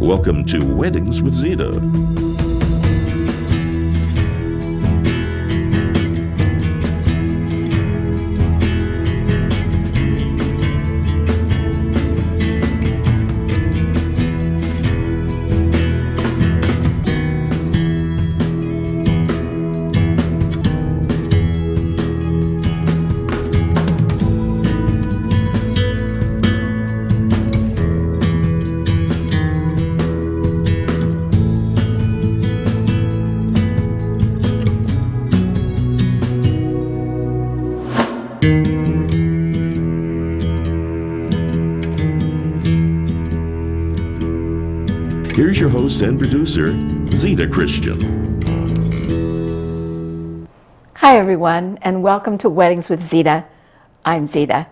Welcome to Weddings with Zita. Here's your host and producer, Zita Christian. Hi everyone, and welcome to Weddings with Zita. I'm Zita,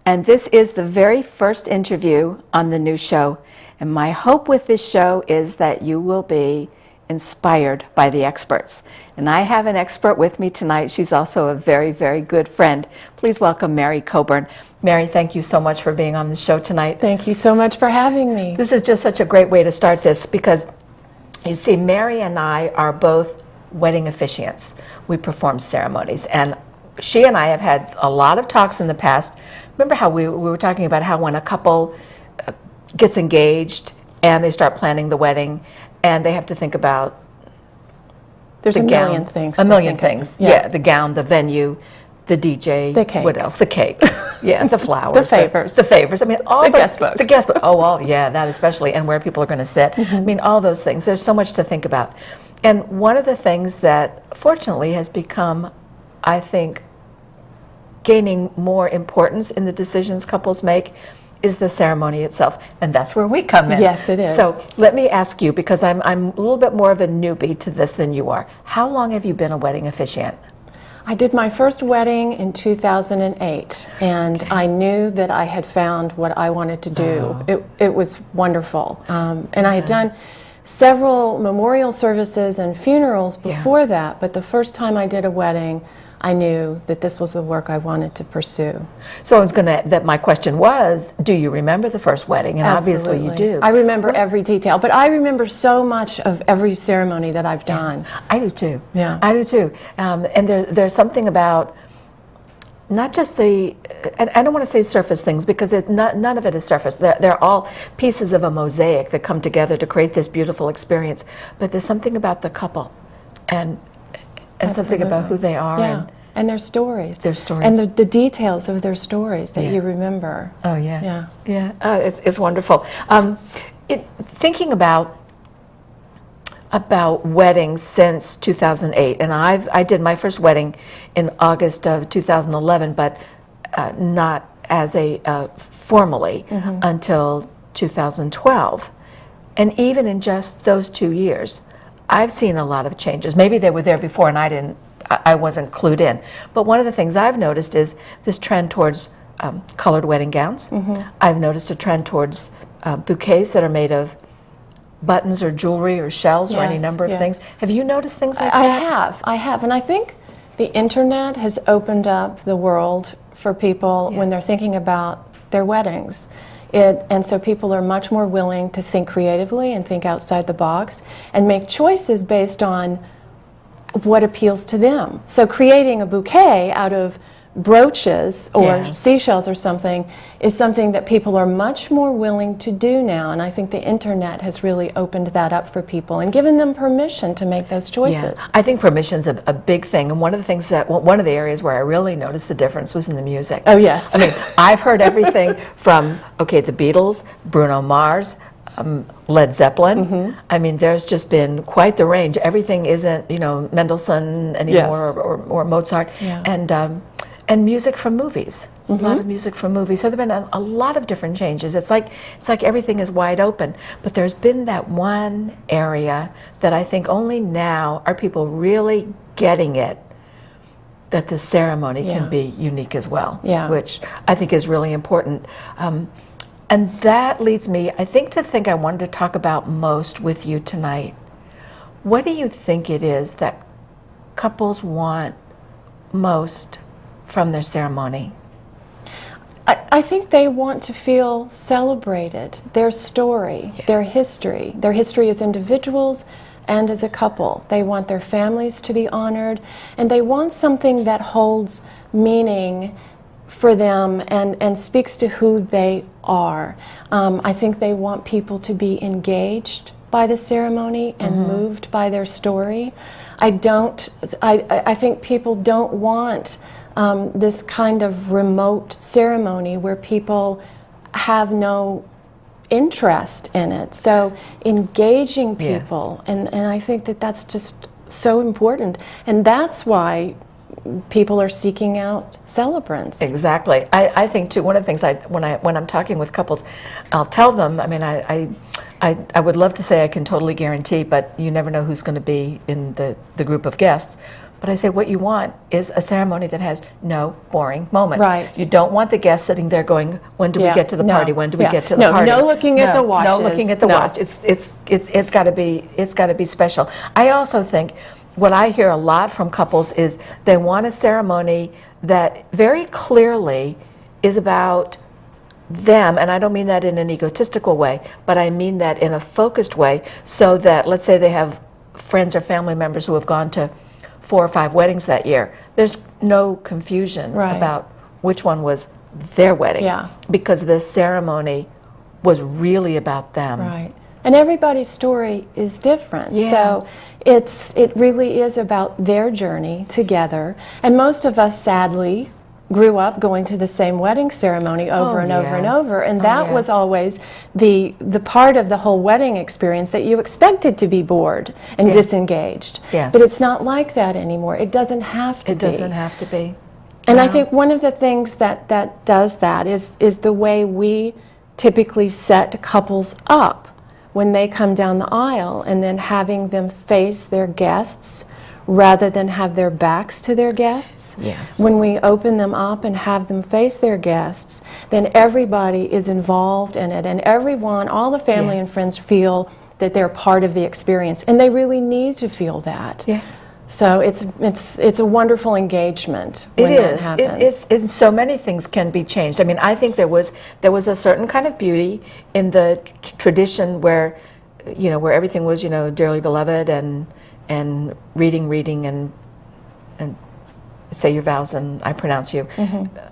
and this is the very first interview on the new show. And my hope with this show is that you will be inspired by the experts. And I have an expert with me tonight. She's also a very, very good friend. Please welcome Mary Coburn. Mary, thank you so much for being on the show tonight. Thank you so much for having me. This is just such a great way to start this because, you see, Mary and I are both wedding officiants. We perform ceremonies, and she and I have had a lot of talks in the past. Remember how we were talking about how when a couple gets engaged and they start planning the wedding, and they have to think about There's the a gown, million things. a million things. Yeah, the gown, the venue, the DJ, the cake. What else? The cake. Yeah, the flowers, the favors. the favors. I mean, all the those, guest book. The guest book. Oh, well, yeah, that especially, and where people are going to sit. I mean, all those things. There's so much to think about. And one of the things that, fortunately, has become, I think, gaining more importance in the decisions couples make is the ceremony itself, and that's where we come in. Yes, it is. So let me ask you, because I'm a little bit more of a newbie to this than you are. How long have you been a wedding officiant? I did my first wedding in 2008, and I knew that I had found what I wanted to do. It was wonderful. And I had done several memorial services and funerals before that, but the first time I did a wedding, I knew that this was the work I wanted to pursue. So I was that my question was, do you remember the first wedding? And Absolutely. Obviously you do. I remember every detail, but I remember so much of every ceremony that I've done. I do too. Yeah. I do too. And there's something about not just the, and I don't want to say surface things because none of it is surface. They're all pieces of a mosaic that come together to create this beautiful experience. But there's something about the couple and something about who they are and their stories. Their stories. And the details of their stories that you remember. Oh, yeah. Yeah. It's wonderful. Thinking about weddings since 2008, and I did my first wedding in August of 2011, but not as formally until 2012. And even in just those 2 years, I've seen a lot of changes. Maybe they were there before and I wasn't clued in. But one of the things I've noticed is this trend towards colored wedding gowns. I've noticed a trend towards bouquets that are made of buttons or jewelry or shells or any number of things. Have you noticed things like that? I have. And I think the internet has opened up the world for people when they're thinking about their weddings. And so people are much more willing to think creatively and think outside the box and make choices based on what appeals to them. So creating a bouquet out of brooches or seashells or something is something that people are much more willing to do now. And I think the internet has really opened that up for people and given them permission to make those choices. Yeah. I think permission's a big thing. And one of the things one of the areas where I really noticed the difference was in the music. Oh, yes. I mean, I've heard everything from, the Beatles, Bruno Mars, Led Zeppelin. I mean, there's just been quite the range. Everything isn't, Mendelssohn anymore or Mozart. Yeah. And music from movies. A lot of music from movies. So there've been a lot of different changes. It's like everything is wide open. But there's been that one area that I think only now are people really getting it, that the ceremony can be unique as well, which I think is really important. And that leads me, I think I wanted to talk about most with you tonight. What do you think it is that couples want most from their ceremony? I think they want to feel celebrated, their story, their history as individuals and as a couple. They want their families to be honored, and they want something that holds meaning for them and speaks to who they are. I think they want people to be engaged by the ceremony and moved by their story. I think people don't want this kind of remote ceremony where people have no interest in it. So engaging people, and I think that that's just so important. And that's why people are seeking out celebrants. Exactly. I think too, one of the things when I'm talking with couples, I'll tell them, I mean, I would love to say I can totally guarantee, but you never know who's going to be in the group of guests. But I say what you want is a ceremony that has no boring moments. Right. You don't want the guests sitting there going, when do we get to the party? When do we get to the no, party? No looking at the watches. No looking at the watch. It's got to be special. I also think what I hear a lot from couples is they want a ceremony that very clearly is about them, and I don't mean that in an egotistical way, but I mean that in a focused way, so that, let's say they have friends or family members who have gone to 4 or 5 weddings that year. There's no confusion about which one was their wedding, because the ceremony was really about them. Right. And everybody's story is different. Yes. So it really is about their journey together. And most of us, sadly, grew up going to the same wedding ceremony over and over and over, and that was always the part of the whole wedding experience that you expected to be bored and disengaged. Yes. But it's not like that anymore. It doesn't have to be. It doesn't have to be. And I think one of the things that does that is the way we typically set couples up when they come down the aisle, and then having them face their guests rather than have their backs to their guests. Yes. When we open them up and have them face their guests, then everybody is involved in it, and everyone, all the family and friends, feel that they're part of the experience, and they really need to feel that. Yeah. So it's a wonderful engagement when that happens. And so many things can be changed. I mean, I think there was a certain kind of beauty in the tradition where everything was, dearly beloved and reading and say your vows and I pronounce you.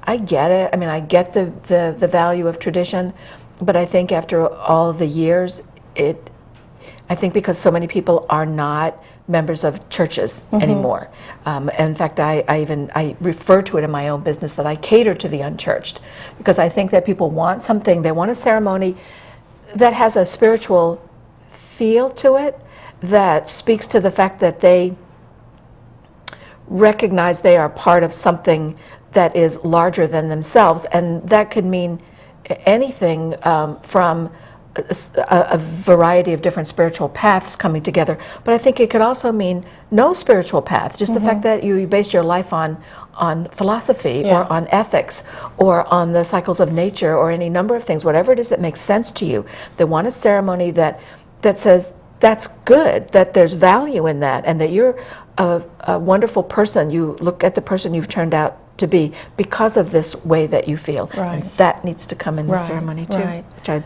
I get it. I mean, I get the value of tradition, but I think after all the years, I think because so many people are not members of churches anymore. In fact, I refer to it in my own business that I cater to the unchurched, because I think that people want something. They want a ceremony that has a spiritual feel to it, that speaks to the fact that they recognize they are part of something that is larger than themselves, and that could mean anything from a variety of different spiritual paths coming together. But I think it could also mean no spiritual path, just the fact that you base your life on philosophy or on ethics or on the cycles of nature or any number of things, whatever it is that makes sense to you. They want a ceremony that says that's good, that there's value in that, and that you're a wonderful person. You look at the person you've turned out to be because of this way that you feel. Right. And that needs to come in the ceremony too, right. which I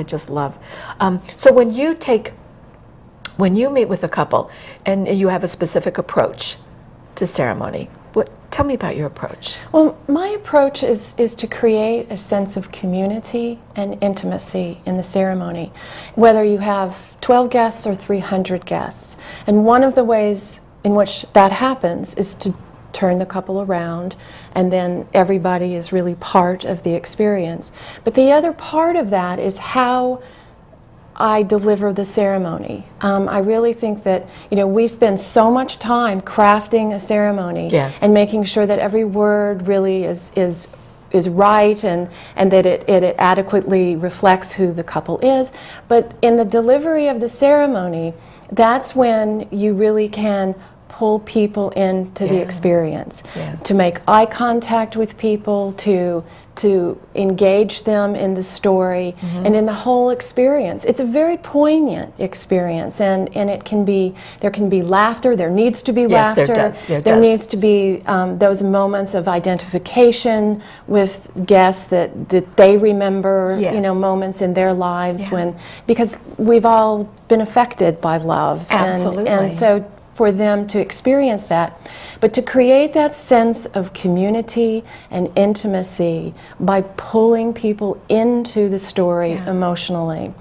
just love. So when you meet with a couple and you have a specific approach to ceremony, tell me about your approach. Well, my approach is to create a sense of community and intimacy in the ceremony, whether you have 12 guests or 300 guests. And one of the ways in which that happens is to turn the couple around, and then everybody is really part of the experience. But the other part of that is how I deliver the ceremony. I really think that we spend so much time crafting a ceremony and making sure that every word really is right and that it adequately reflects who the couple is. But in the delivery of the ceremony, that's when you really can pull people into the experience, Yeah. to make eye contact with people, to engage them in the story and in the whole experience. It's a very poignant experience, and there can be laughter, there needs to be Yes, laughter, there there does. needs to be those moments of identification with guests that they remember, Yes. moments in their lives Yeah. because we've all been affected by love. Absolutely. And so for them to experience that, but to create that sense of community and intimacy by pulling people into the story emotionally,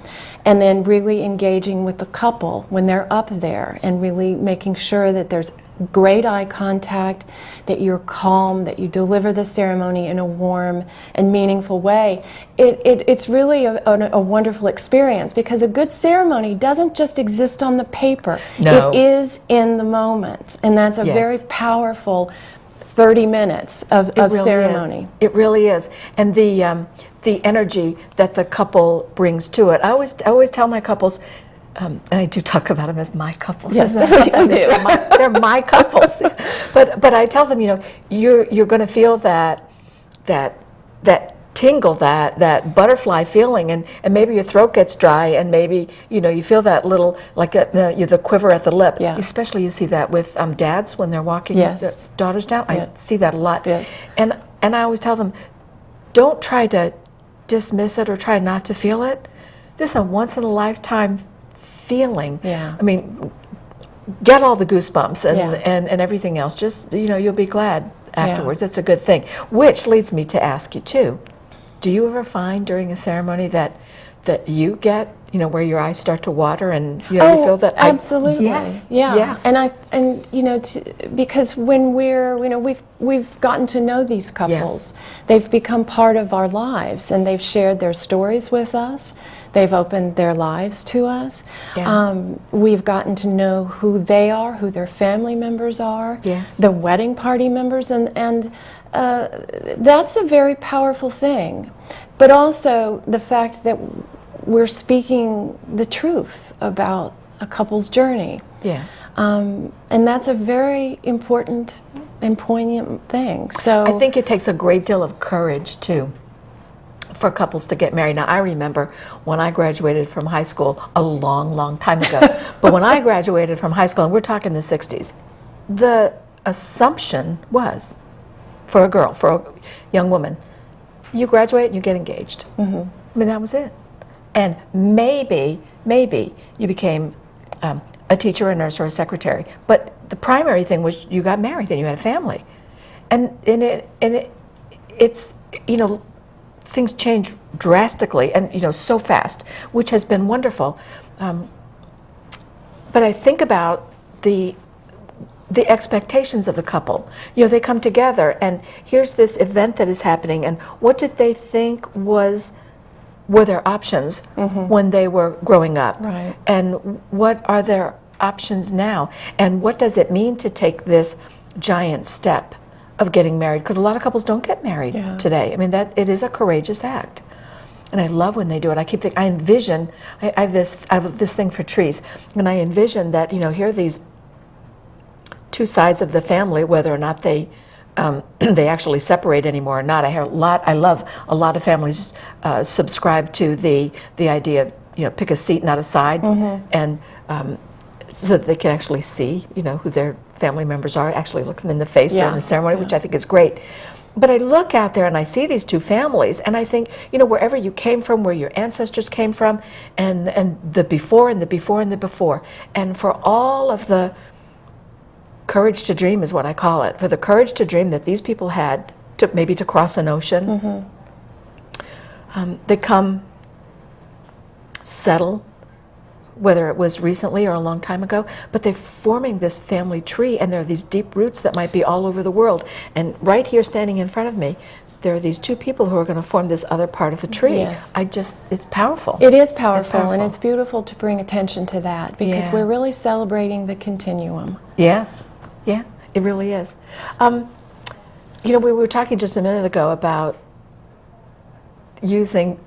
and then really engaging with the couple when they're up there and really making sure that there's great eye contact, that you're calm, that you deliver the ceremony in a warm and meaningful way. It's really a wonderful experience, because a good ceremony doesn't just exist on the paper. No. It is in the moment, and that's a Yes. very powerful 30 minutes of really ceremony. Is. It really is. And the energy that the couple brings to it. I always tell my couples, and I do talk about them as my couples. Yes, Isn't you that- do. They're my couples. But I tell them, you're going to feel that tingle, that butterfly feeling, and maybe your throat gets dry, and maybe you feel that little the quiver at the lip. Yeah. Especially you see that with dads when they're walking Yes. their daughters down. I Yeah. see that a lot. Yes. And I always tell them, don't try to dismiss it or try not to feel it. This is a once in a lifetime feeling. Yeah. I mean, get all the goosebumps and, Yeah. and everything else. Just, you'll be glad afterwards. That's a good thing. Which leads me to ask you too, do you ever find during a ceremony that you get, where your eyes start to water and you feel that? Absolutely. Yes. Yeah. Yes. Because when we've gotten to know these couples, they've become part of our lives, and they've shared their stories with us. They've opened their lives to us. Yeah. We've gotten to know who they are, who their family members are, Yes. the wedding party members, and that's a very powerful thing. But also the fact that we're speaking the truth about a couple's journey. Yes. And that's a very important and poignant thing. So I think it takes a great deal of courage too for couples to get married. Now, I remember when I graduated from high school a long, long time ago. But when I graduated from high school, and we're talking the 60s, the assumption was for a girl, for a young woman, you graduate and you get engaged. Mm-hmm. I mean, that was it. And maybe you became a teacher, a nurse, or a secretary. But the primary thing was you got married and you had a family. And it's things change drastically and so fast, which has been wonderful. But I think about the expectations of the couple. They come together, and here's this event that is happening, and what did they think were their options when they were growing up? Right. And what are their options now? And what does it mean to take this giant step of getting married? Because a lot of couples don't get married today. I mean, that it is a courageous act. And I love when they do it. I keep thinking, I envision, I have this thing for trees, and I envision that, here are these two sides of the family, whether or not they actually separate anymore or not. I love a lot of families subscribe to the idea of pick a seat, not a side, and so that they can actually see who their family members are, actually look them in the face during the ceremony, which I think is great. But I look out there and I see these two families, and I think, wherever you came from, where your ancestors came from, and the before and the before and the before, and for all of the courage to dream is what I call it, for the courage to dream that these people had to cross an ocean. They come, settle, whether it was recently or a long time ago, but they're forming this family tree, and there are these deep roots that might be all over the world. And right here standing in front of me, there are these two people who are going to form this other part of the tree. Yes. It's powerful. it is powerful, and it's beautiful to bring attention to that, because we're really celebrating the continuum. Yes, yeah, it really is. We were talking just a minute ago about using,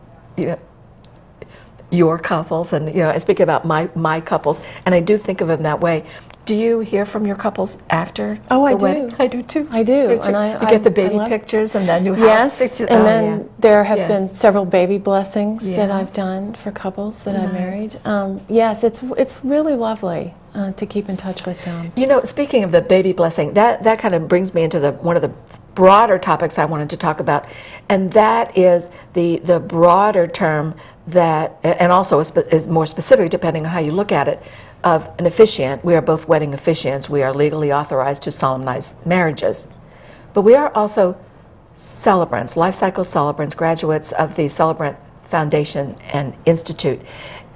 your couples, and I speak about my couples, and I do think of them that way. Do you hear from your couples after? Oh, I the do. wedding? I do too. I do. And you get the baby pictures and the new house pictures. And then there have been several baby blessings that Yes. I've done for couples that I've married. Yes, it's really lovely to keep in touch with them. Speaking of the baby blessing, that kind of brings me into one of the broader topics I wanted to talk about, and that is the broader term that, and also is more specific depending on how you look at it, of an officiant. We are both wedding officiants. We are legally authorized to solemnize marriages. But we are also celebrants, lifecycle celebrants, graduates of the Celebrant Foundation and Institute.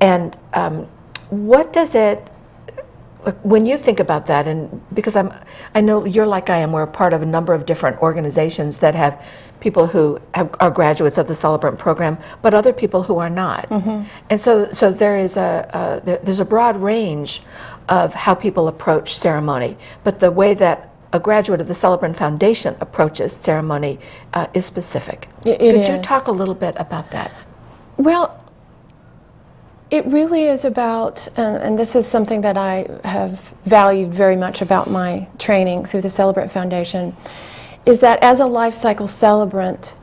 And what does it, when you think about that, and because I know you're like I am, we're a part of a number of different organizations that have people who are graduates of the Celebrant program, but other people who are not. Mm-hmm. And so there is there's a broad range of how people approach ceremony, but the way that a graduate of the Celebrant Foundation approaches ceremony is specific. Could you talk a little bit about that? Well, it really is about, and this is something that I have valued very much about my training through the Celebrant Foundation, is that as a life cycle celebrant,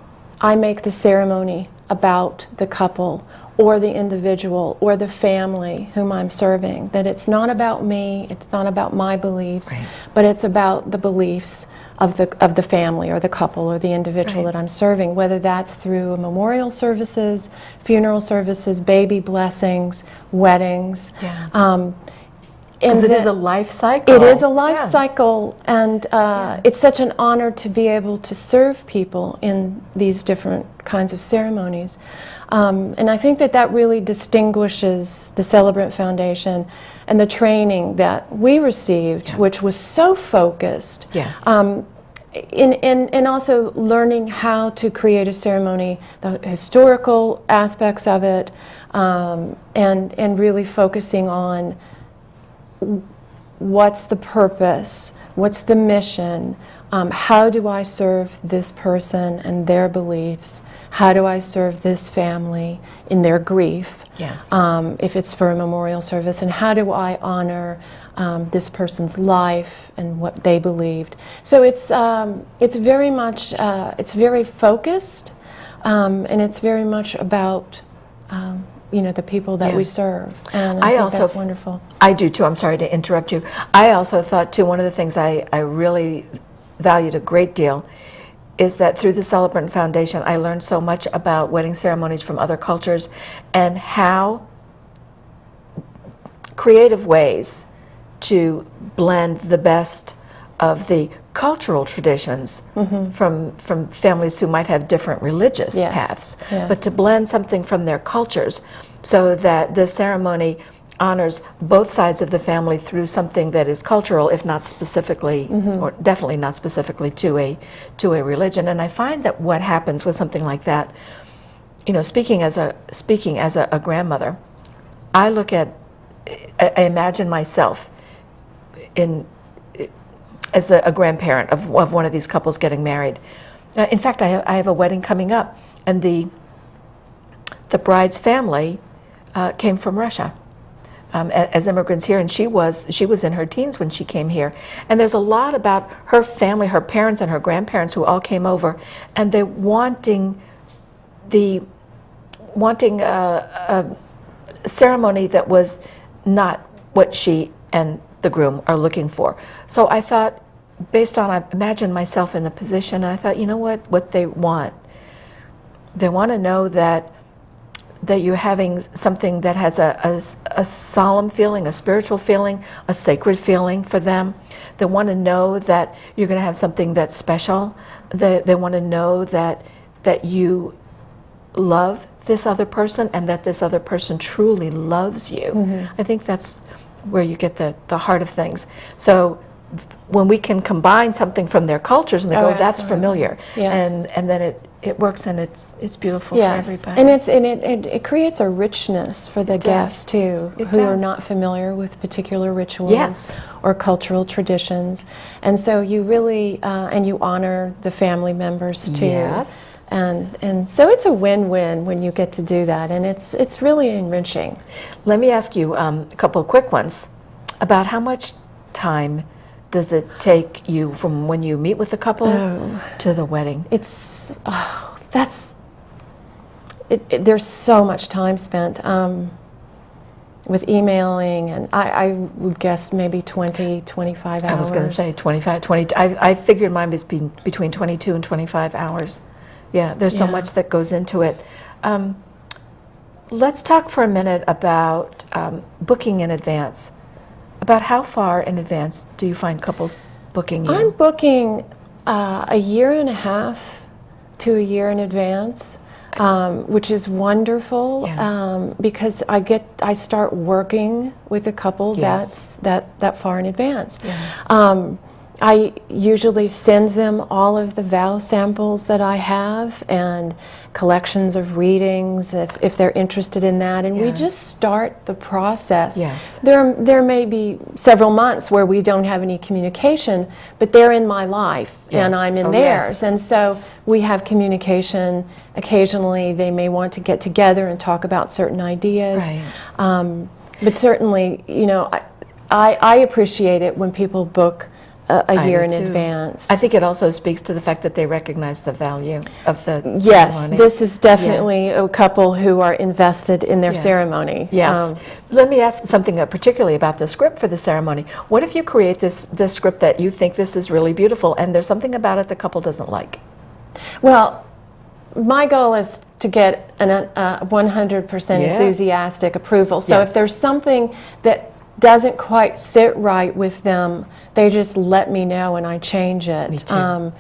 I make the ceremony about the couple or the individual or the family whom I'm serving. That it's not about me, it's not about my beliefs, right, but it's about the beliefs of the family or the couple or the individual, right, that I'm serving, whether that's through memorial services, funeral services, baby blessings, weddings. Yeah. Because it is a life cycle. It is a life cycle, and it's such an honor to be able to serve people in these different kinds of ceremonies. And I think that really distinguishes the Celebrant Foundation and the training that we received, which was so focused. Yes. And also learning how to create a ceremony, the historical aspects of it, and really focusing on what's the purpose, what's the mission, how do I serve this person and their beliefs, how do I serve this family in their grief, yes, if it's for a memorial service, and how do I honor this person's life and what they believed. So it's very much, it's very focused, and it's very much about the people that we serve, and I think that's wonderful. I do too. I'm sorry to interrupt you. I also thought too, one of the things I really valued a great deal is that through the Celebrant Foundation, I learned so much about wedding ceremonies from other cultures and how creative ways to blend the best of the cultural traditions, mm-hmm, from families who might have different religious paths, but to blend something from their cultures so that the ceremony honors both sides of the family through something that is cultural, if not specifically, mm-hmm, or definitely not specifically to a religion. And I find that what happens with something like that, speaking as a grandmother, I imagine myself as a grandparent of one of these couples getting married. In fact, I have a wedding coming up, and the bride's family came from Russia as immigrants here, and she was in her teens when she came here. And there's a lot about her family, her parents and her grandparents who all came over, and they're wanting a ceremony that was not what she and the groom are looking for. So I thought, I imagined myself in the position, and I thought, what they want to know that you're having something that has a solemn feeling, a spiritual feeling, a sacred feeling for them. They want to know that you're going to have something that's special. They want to know that you love this other person and that this other person truly loves you. Mm-hmm. I think that's where you get the heart of things. So when we can combine something from their cultures and they go, that's absolutely. familiar, Yes. and then it works and it's beautiful Yes, for everybody. and it creates a richness for the guests too, It who are does. not familiar with particular rituals Yes. or cultural traditions, and so you really and you honor the family members too. Yes. And so it's a win-win when you get to do that, and it's really enriching. Let me ask you a couple of quick ones about how much time does it take you from when you meet with the couple to the wedding? There's so much time spent with emailing, and I would guess maybe 20, 25 hours. I was going to say 25, 20. I figured mine was between 22 and 25 hours. Yeah, there's so much that goes into it. Let's talk for a minute about booking in advance. About how far in advance do you find couples booking you? I'm booking a year and a half to a year in advance, which is wonderful because I start working with a couple that far in advance. Yeah. I usually send them all of the vow samples that I have and collections of readings if they're interested in that, and we just start the process. Yes. There may be several months where we don't have any communication, but they're in my life and I'm in theirs, and so we have communication. Occasionally they may want to get together and talk about certain ideas. Right. But certainly, I appreciate it when people book a year in advance. I think it also speaks to the fact that they recognize the value of the Yes, ceremony. this is definitely a couple who are invested in their ceremony. Yes. Let me ask something particularly about the script for the ceremony. What if you create this script that you think this is really beautiful and there's something about it the couple doesn't like? Well, my goal is to get a 100% enthusiastic approval. So if there's something that doesn't quite sit right with them, they just let me know and I change it. Me too.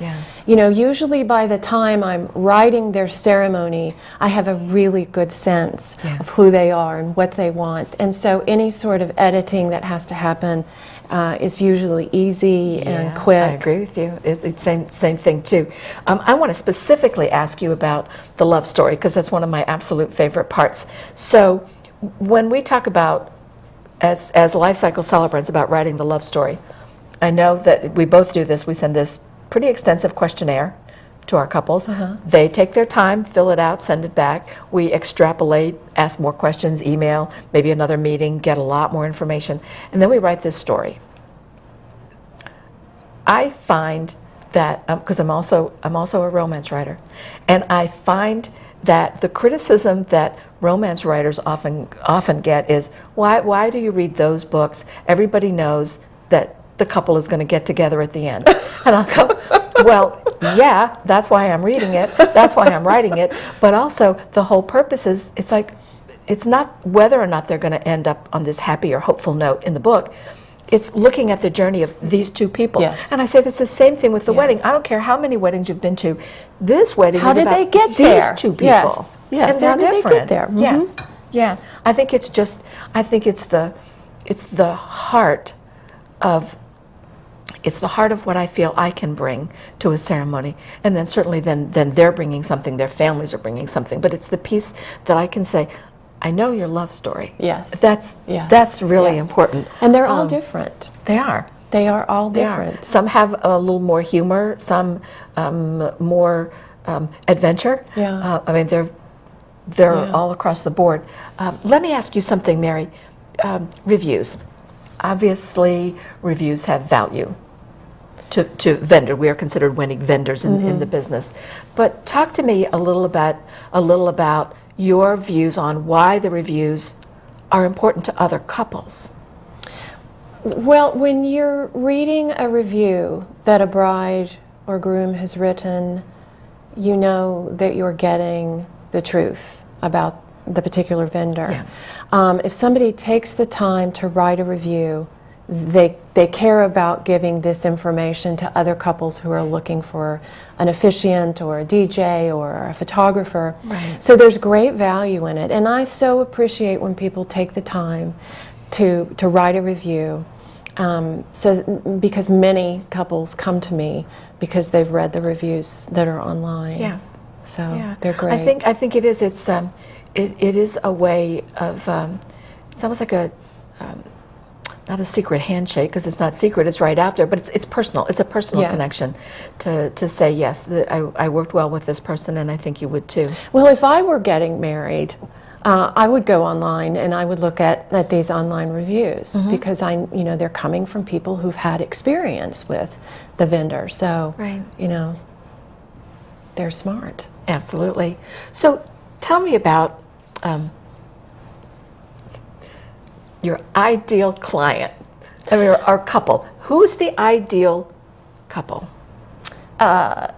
Usually by the time I'm writing their ceremony, I have a really good sense of who they are and what they want. And so any sort of editing that has to happen is usually easy and quick. I agree with you. It's same thing too. I want to specifically ask you about the love story because that's one of my absolute favorite parts. So when we talk about as lifecycle celebrants about writing the love story, I know that we both do this. We send this pretty extensive questionnaire to our couples. They take their time, fill it out, send it back. We extrapolate, ask more questions, email, maybe another meeting, get a lot more information, and then we write this story. I find that because I'm also a romance writer, and I find that the criticism that romance writers often get is, why do you read those books? Everybody knows that the couple is going to get together at the end. And I'll go, well, yeah, that's why I'm reading it. That's why I'm writing it. But also, the whole purpose is, it's not whether or not they're going to end up on this happy or hopeful note in the book. It's looking at the journey of these two people. Yes. And I say that's the same thing with the wedding. I don't care how many weddings you've been to. This wedding How is did about they get these there? two people. Yes. Yes. And they're How did they different. get there? Mhm. Yes. Yeah. I think it's the heart of what I feel I can bring to a ceremony. And then certainly then they're bringing something, their families are bringing something. But it's the piece that I can say, I know your love story. Yes. That's really important. And they're all different. They are. They are all They are. different. Some have a little more humor, some more adventure. Yeah. I mean, they're all across the board. Let me ask you something, Mary. Reviews. Obviously, reviews have value to vendor. We are considered winning vendors in the business. But talk to me a little about your views on why the reviews are important to other couples. Well, when you're reading a review that a bride or groom has written, you know that you're getting the truth about the particular vendor. Yeah. If somebody takes the time to write a review, they care about giving this information to other couples who are looking for an officiant or a DJ or a photographer. Right. So there's great value in it, and I so appreciate when people take the time to write a review. So because many couples come to me because they've read the reviews that are online. Yes. So Yeah. they're great. I think it is. It is a way of. It's almost like a. Not a secret handshake, because it's not secret, it's right out there, but it's personal. It's a personal Yes. connection to say, yes, I worked well with this person, and I think you would too. Well, if I were getting married, I would go online and I would look at these online reviews, because they're coming from people who've had experience with the vendor. So, Right. they're smart. Absolutely. So tell me about your ideal client, or couple. Who's the ideal couple? The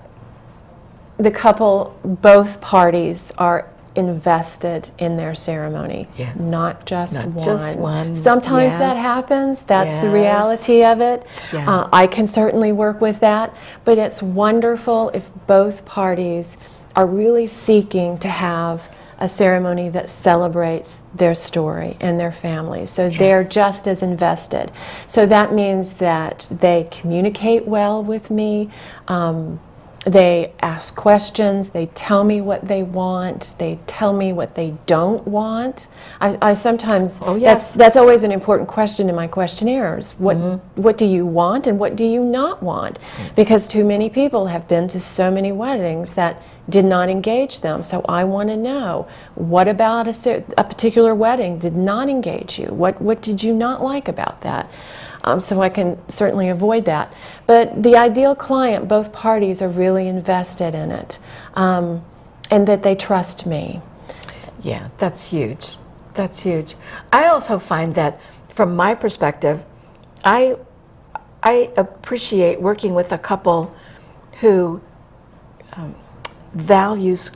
couple, both parties are invested in their ceremony, Yeah. not just Not one. just one. Sometimes that Yes. happens. That's the Yes. reality of it. Yeah. I can certainly work with that, but it's wonderful if both parties are really seeking to have a ceremony that celebrates their story and their family. So they're just as invested. So that means that they communicate well with me. They ask questions, they tell me what they want, they tell me what they don't want. I sometimes, Oh, yes. that's always an important question in my questionnaires. What do you want and what do you not want? Because too many people have been to so many weddings that did not engage them. So I want to know, what about a particular wedding did not engage you? What did you not like about that? So I can certainly avoid that. But the ideal client, both parties are really invested in it, and that they trust me. Yeah, that's huge. That's huge. I also find that, from my perspective, I appreciate working with a couple who values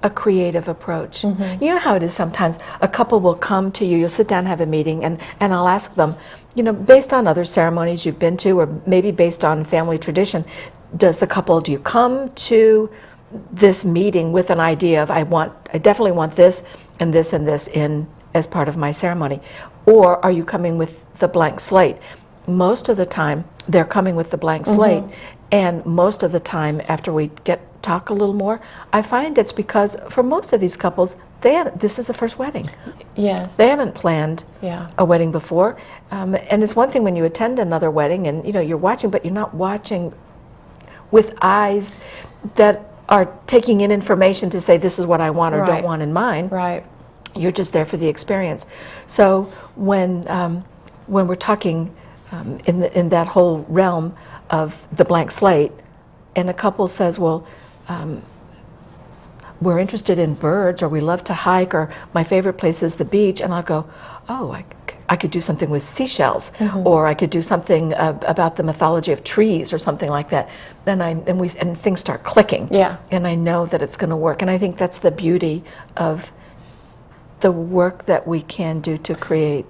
a creative approach. You know how it is sometimes. A couple will come to you, you'll sit down and have a meeting, and I'll ask them, based on other ceremonies you've been to, or maybe based on family tradition, do you come to this meeting with an idea of, I definitely want this and this and this in as part of my ceremony? Or are you coming with the blank slate? Most of the time, they're coming with the blank slate, and most of the time, after we talk a little more, I find it's because for most of these couples, this is the first wedding. Yes. They haven't planned Yeah. a wedding before, and it's one thing when you attend another wedding and you're watching, but you're not watching with eyes that are taking in information to say, this is what I want or Right. don't want in mine. Right. You're just there for the experience. So when we're talking in that whole realm of the blank slate, and a couple says, well, we're interested in birds, or we love to hike, or my favorite place is the beach, and I'll go, oh, I could do something with seashells, or I could do something about the mythology of trees, or something like that. And things start clicking. Yeah. And I know that it's going to work. And I think that's the beauty of the work that we can do to create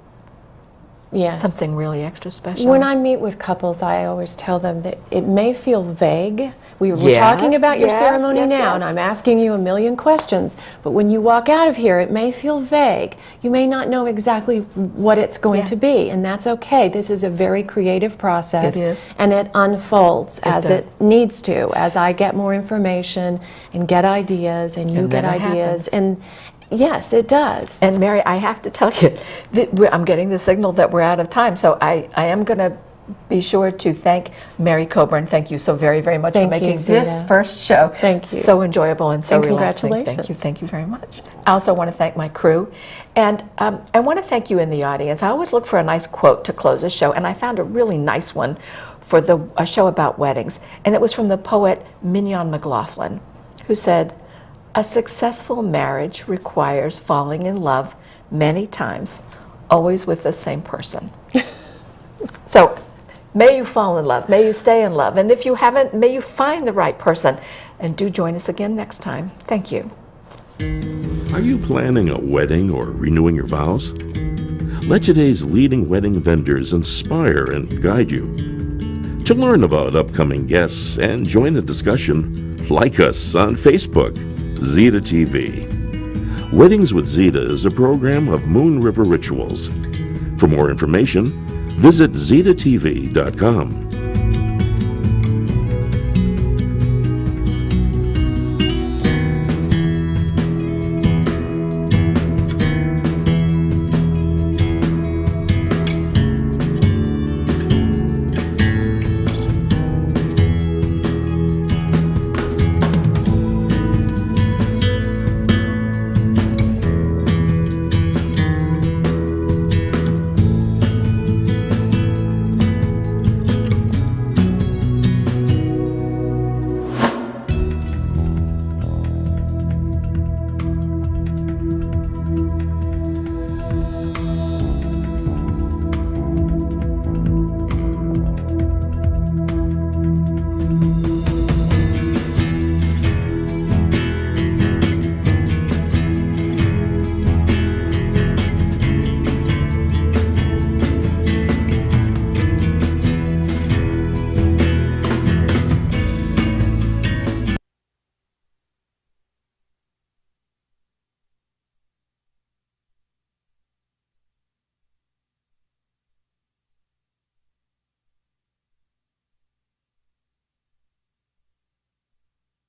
Yes. something really extra special. When I meet with couples, I always tell them that it may feel vague. We're Yes, talking about your yes, ceremony yes, now, yes. and I'm asking you a million questions, but when you walk out of here, it may feel vague. You may not know exactly what it's going Yeah. to be, and that's okay. This is a very creative process, It is. and it unfolds as does. it needs to, as I get more information and get ideas, and you And get then it ideas. happens. And yes, it does. And Mary, I have to tell you, I'm getting the signal that we're out of time, so I am going to be sure to thank Mary Coburn. Thank you so very, very much Thank for you, making this Zita. first show Thank you. so enjoyable and so And relaxing. congratulations. Thank you very much. I also want to thank my crew, and I want to thank you in the audience. I always look for a nice quote to close a show, and I found a really nice one for a show about weddings, and it was from the poet Mignon McLaughlin, who said, "A successful marriage requires falling in love many times, always with the same person." So, may you fall in love, may you stay in love, and if you haven't, may you find the right person. And do join us again next time. Thank you. Are you planning a wedding or renewing your vows? Let today's leading wedding vendors inspire and guide you. To learn about upcoming guests and join the discussion, like us on Facebook, Zita TV. Weddings with Zita is a program of Moon River Rituals. For more information, Visit ZitaTV.com.